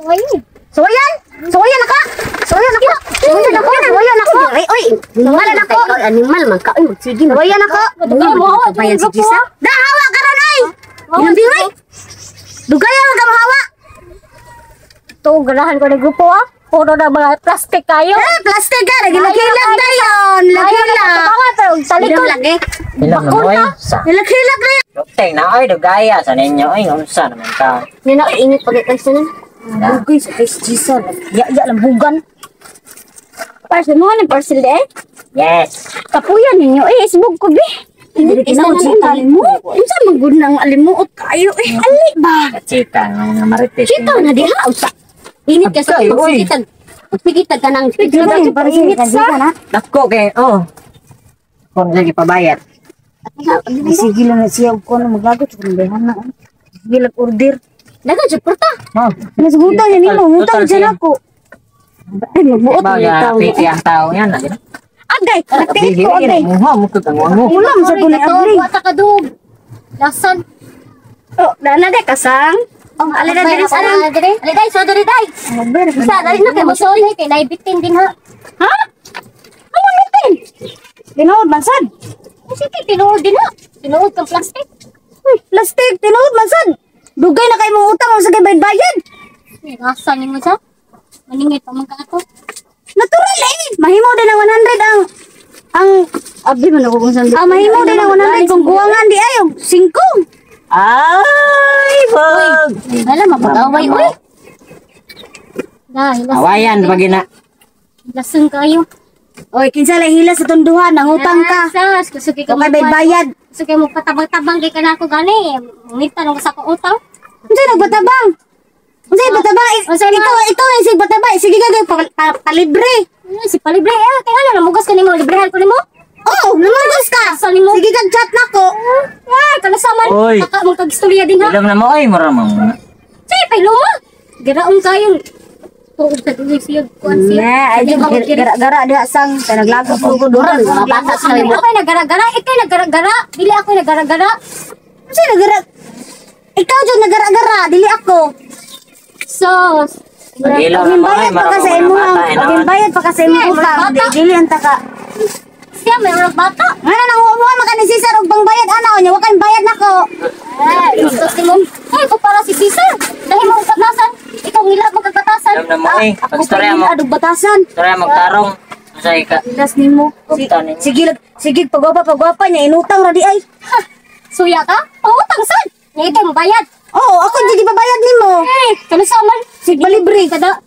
Suwayan! Suwayan ako! Suwayan ako! Suwayan ako! Suwayan ako! Uy! Suwayan ako! Animal man ka. Ay, magsige na. Suwayan ako! Bayan si Gisa. Hawa ka ron ay! Hindi ay! Dugayan ang hawa! Ito, ganahan ko ng grupo ah. Puro na mga plastic kayo. Plastic ka! Nagilag na yun! Lagilag! Sa likod. Lagi! Ilang na mo ay. Nilag-hilag na yun! Doktek na ay dugaya sa ninyo ay unsa naman ka. Nina, init pag ikansan. Dugay sa kay Gisa. Ya lang bugan. Parcel mo nga ng parcel eh. Yes. Kapuyan ninyo eh. Isbog ko be. Hindi Isa na na ang alimuot. Unsa magud nang alimuot kayo eh. Ali ba? Chika mga marites. Sitaw na diha usa. Init ka sa pagsigitag. Pagsigitag ka ng Para init sa. Dako kay oh. Kung lagi pabayad. Sige lang na siya ko na maglagot sa kandahan na. Sige lang order. dagan jud porta. Oh. Nasgutan yan nimo, ngutang dyan ako. Ay, magbuot Ba ang ya tao. piti ang tao yan na. Agay, nagtiit ko agay. Mo kag mo. Ulam sa kunin agay. Wata ka dug. Lasan. Oh, dana de kasang. Oh, alay na diri sa alay diri. Alay dai, so diri dai. Isa dali na kay mo soy kay naibitin din ha. Ha? Ano natin? Tinuod mansad. Sige, tinuod din ha. Tinuod kang plastic. Uy, plastic, tinuod mansad. Dugay na kay mong utang sa kay bayad. Nasa ni mo sa. Maningit pa man ka ako. Natural eh. Mahimo din ang 100 ang abi man ako kung saan. Mahimo din ang 100 kung guwangan di ayo. 5. Ay, wag. Wala mapag-away oy. Dahil Awayan pag ina. lason kayo. Oy, kinsa lay hila sa tunduhan, nangutang ka. Sas, kusugi ka Okay, bayad. Kusugi mo patabang-tabang kay kanako gani. Ngita nung sa ko utang. Unsay nagbatabang? Unsay batabang? Unsay na? Ikaw ang sig batabang. Sige ka palibre. Si palibre kay ano namugas ka nimo librehan ko nimo. Oh, lumagos ka. Sa nimo. Sige kag chat nako. Wah, kalasaman. Oy. Kaka mo kag istorya din ha. Ilam na mo ay maramang. Sige, pay luma. Giraon kayo. Tuog sa tuloy siya kuan siya. Ay, gara-gara diha sang naglago ko duran. Mga bata sa nimo. Ako nagara-gara, ikay nagara-gara. Dili ako nagara-gara. Unsay nagara? Ikaw jud nagara-gara, dili ako. Sos. Ilam na mo ay Pagimbayad pa ka sa imo. Pagimbayad pa ka sa imo utang. Dili anta ka. Siya may mga bata. Ngano nang umuha man ka ni Cesar og pangbayad ana nya wa kay bayad nako. Gusto si mo. Ay, ko para si Cesar. Dahil mo katasan. Ikaw nila magkakatasan. Ilam na mo ay. Ako Pagstorya mo. adug batasan. Storya magtarong. Usay ka. Das nimo. Kita ninyo. Sige pagwapa nya inutang ra di ay. Ha, suya ka? Pangutang sad. Nga ikaw mabayad. Oh, ako di pabayad nimo. Eh, kanasaman. Sig balibre Kada.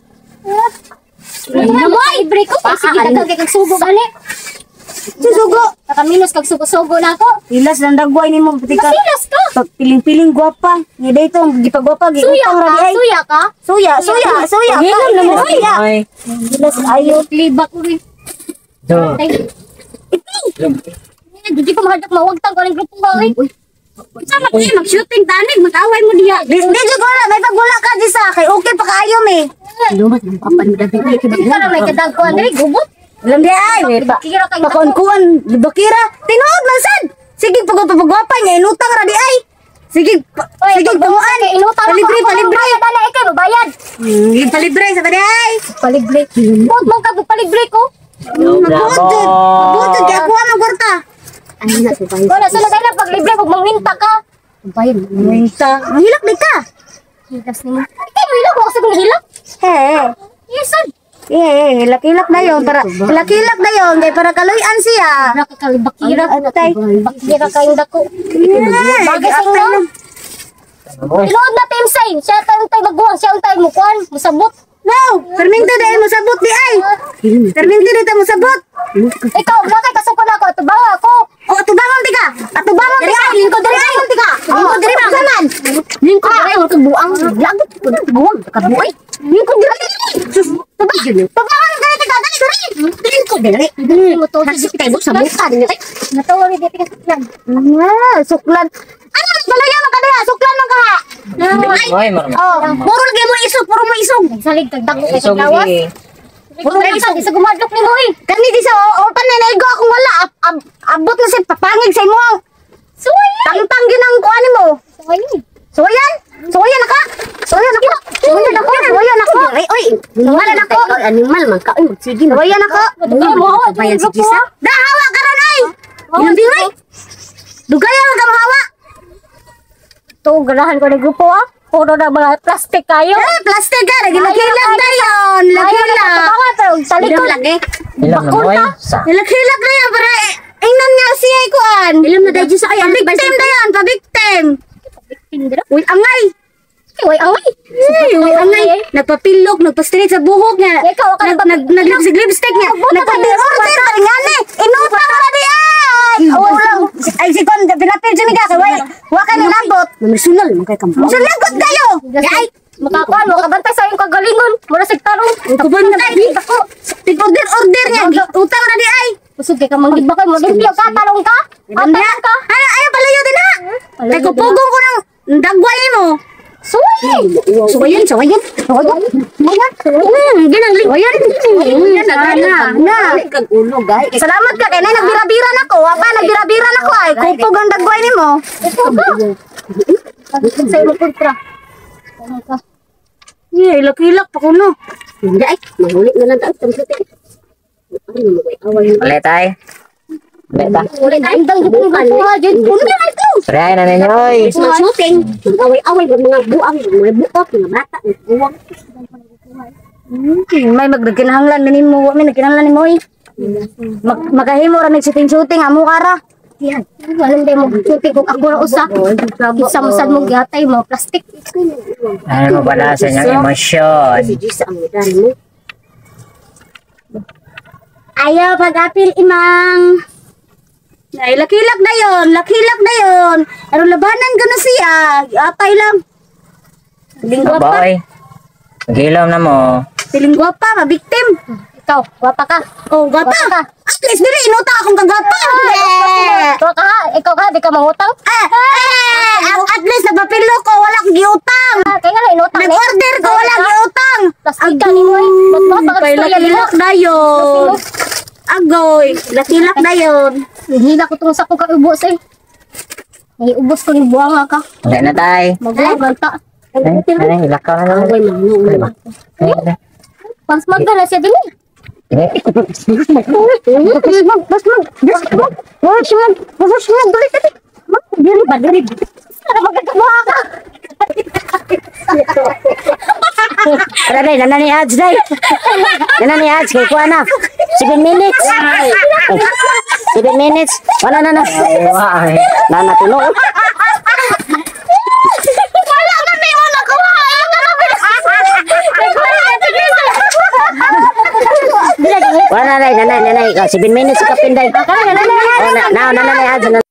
Ano mo ay break ko? Sige, dagang kay sugo gani. Susugo. Nakaminos kag sugo-sugo na ako. Hilas lang dagway nimo pati ka. Masilas ka. Pag piling-piling gwapa. Nga dito gipagwapa gi Suya utang ra ka, di ay. suya ka. Suya. Hilom na mo. Suya. Ay. Hilas ayo. Libak ko rin. Do. Ay, hindi pa mahadap mawagtang ko ng grupong bahay. Sama ko mag-shooting tanig mag-away mo diha. Di jud ko na may pagwala ka di sa kay okay pa kaayo me. Lumat ng papan mo dati. Hindi ka na may kadagkuhan rin, gubot. Alam di ay. Kira kayong Pakuan-kuan, bakira. Tinuod man sad. Sige pagwapa nya inutang ra di ay. Sige tumuan. Kay inutang ako. Palibre. Bayad na ikaw, mabayad. Palibre sa di ay. Palibre. Huwag mong kag palibre ko. Butod kay ako ang gwarta. Ano na si Bayad? Wala, sunod tayo na pag libre, huwag mong minta ka. Bayad. Minta. Mahilak di ka. Hilas ni mo. Ikaw, hilak mo kasi kung hilak. Yes, sir. Hilak-hilak na yun. Hilak-hilak na yun. Kaya para kaluyan siya. Bakira. Atay. Bakira kayong dako. Bagay sa inyo. Tinuod na team sign. Siya tayo magbuwang. Siya ang tayo mukuhan. Musabot. No! Perminto dahil mo sabot di ay! Perminto dito mo sabot! Ikaw, bakit kasuko na ako? Tubawa ako. O, atubangon di ka! Atubangon di ka! Lingkod diri. Atubangon di ka! Lingkod di ka! Saman! Lingkod diri. Huwag kang buang. Lagot ko na. Buwang. Kabuay. Lingkod diri. Sus. Atubangon di ka! Dali dali! Lingkod diri. Nasi kita ibu sa buka. Natawa rin dito ka. Suklan! Ano? Balaya mo ka diha! Suklan mo ka ha! Ay, maramang. Oh, puro lagi mo isog! Puro mo isog! Salig tagdako kay Isog lawas. lagi. Puro isog. Isa gumadlok ni mo eh. Kani di sa open na naigo akong wala! Abot na siya papangig sa imo! Suwaya. Tangtang ginang kuhanin mo! Suwaya. Suwayan! Suwayan na ka! Suwayan ako! Suwayan ako! Suwayan ako! Wala na ko. Animal man ka. Ay, sige. Sawayan ako. Bayan si Kisa. Dahawa ka ron ay. Hindi. Dugayan ka mahawa. To ganahan ko ng grupo ah. Puro na mga plastic kayo. Plastic ka. Lagi-lagilag na yun. Lagilag. Baka pero sa likod. Ilang na boy. Sa. Lagilag na yan. Para ingnan nga siya ikuan. Ilam na dahil sa kaya. Victim na yan. Pa-victim. Uy, angay. Uy, away. Uy, angay. Nagpapilok. Nagpastirit sa buhok nga. Ikaw, ka Nag-lipstick nga. Nagpa-order. Paringani. Inutang na di ay. Ay, si Kon. Pinapil dyan ka. Wakan yung labot. Namisunal man kay kampo. Sulagot kayo. Ay. Makakuan, makabantay sa iyong kagalingon. Mura sa tarong. Kuban na ako. Tig-order nga. Utang na di ay. Usog kay ka manggid ba kayo? Magimpyo ka, talong ka. Talong ka. Ayaw palayo din ha. Kay kupugong ko ng dagway mo. Suway. Suwayan. Ginangling. Na. Kag ulo gay. Salamat ka kay nay nagbira-bira na ko. Wapa nagbira-bira na ko ay kupog ang dagway nimo. Sa iyong kontra. Hilak-hilak pa kuno. Hindi ay. Mahuli na lang tayo. Tamsuti. Ay, away. Ulit ay. Ulit ta. Ulit na. Indang gipungan. Puno na lang ito. Try na ninyo oy. Sa shooting. Away-away. Mga buang. Mga buok. Mga bata. Uwang. May magdaginahanglan nimo, may nagkinahanglan nimo eh. Magahimo ra mig shooting amo kara. Yan. Walang day mo shooting kung ako na usa. Isa mo sad mo gihatay mo plastic. Ano mo pala sa inyong emosyon? Si Gisa ang mudan mo. Ayaw pag-apil imang. Ay, lakilak na yon, lakilak na yon. Pero labanan ka na siya, atay lang. Lingwa pa, Boy. Gilaw na mo. silingwa pa, mabiktim. Ikaw, gwapa ka. Oh, gata. Gwapa ka. At least dili, inuta akong kagata. Ikaw ka ha? Ikaw ka, di ka mangutang? At least napapilo ko, wala kong giutang. Kaya nga na inutang ni. Nag-order ko, wala giutang. Plastic ka ni mo eh. Pay lakilak na yun. Agoy, lakilak na yun. Hila ko itong sako ka ubos eh. Iubos ko ni buwang ka. Ulit na tay. Magwaganta. Ay, hilakaw na naman. Away man. Pas magdala siya din eh. Tara day, nana ni Ads day. Nana ni Ads, kay kuha na. 7 minutes. 7 minutes. Wala na na. Ay. Nana tulo. Wala na day, nana. 7 minutes ka pinday. Oh, na, nana ni Ads.